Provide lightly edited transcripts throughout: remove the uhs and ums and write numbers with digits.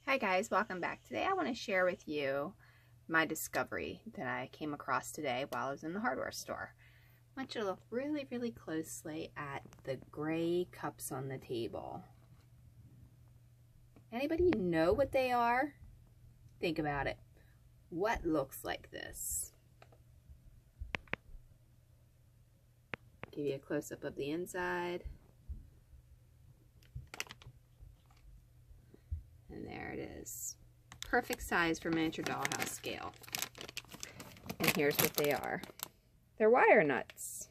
Hi guys, welcome back. Today I want to share with you my discovery that I came across today while I was in the hardware store. I want you to look really closely at the gray cups on the table. Anybody know what they are? Think about it. What looks like this? Give you a close-up of the inside. And there it is. Perfect size for miniature dollhouse scale. And here's what they are. They're wire nuts.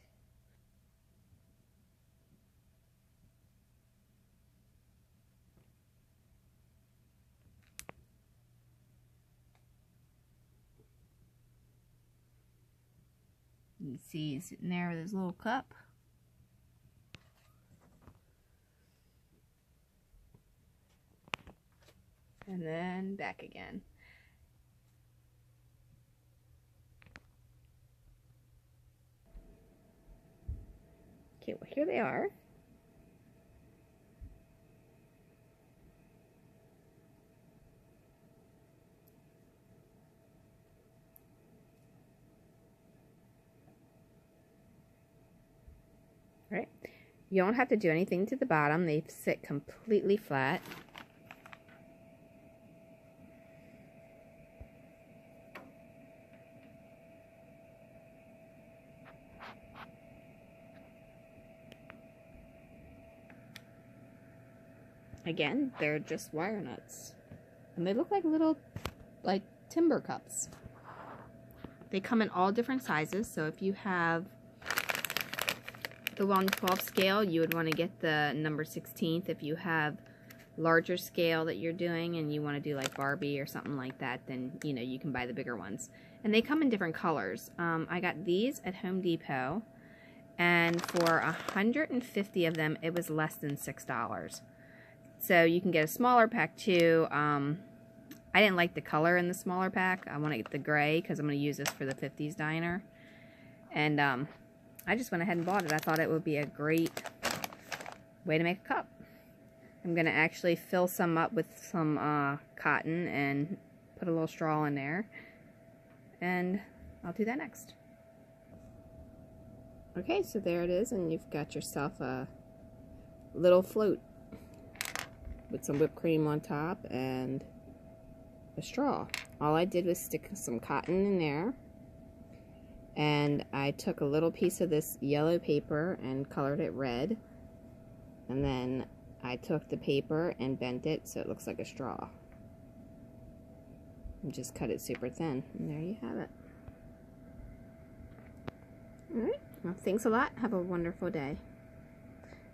You can see he's sitting there with his little cup. And then back again. Okay, well here they are. All right. You don't have to do anything to the bottom. They sit completely flat. Again, they're just wire nuts. And they look like little, timber cups. They come in all different sizes, so if you have the 1/12 scale, you would want to get the number 16th. If you have larger scale that you're doing and you want to do like Barbie or something like that, then, you know, you can buy the bigger ones. And they come in different colors. I got these at Home Depot, and for 150 of them, it was less than $6. So you can get a smaller pack too. I didn't like the color in the smaller pack. I want to get the gray because I'm going to use this for the 50s diner. And I just went ahead and bought it. I thought it would be a great way to make a cup. I'm going to actually fill some up with some cotton and put a little straw in there. And I'll do that next. Okay, so there it is, and you've got yourself a little float with some whipped cream on top and a straw. All I did was stick some cotton in there, and I took a little piece of this yellow paper and colored it red, and then I took the paper and bent it so it looks like a straw and just cut it super thin, and there you have it. Alright, well, thanks a lot. Have a wonderful day.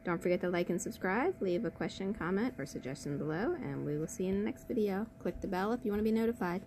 Don't forget to like and subscribe, leave a question, comment, or suggestion below, and we will see you in the next video. Click the bell if you want to be notified.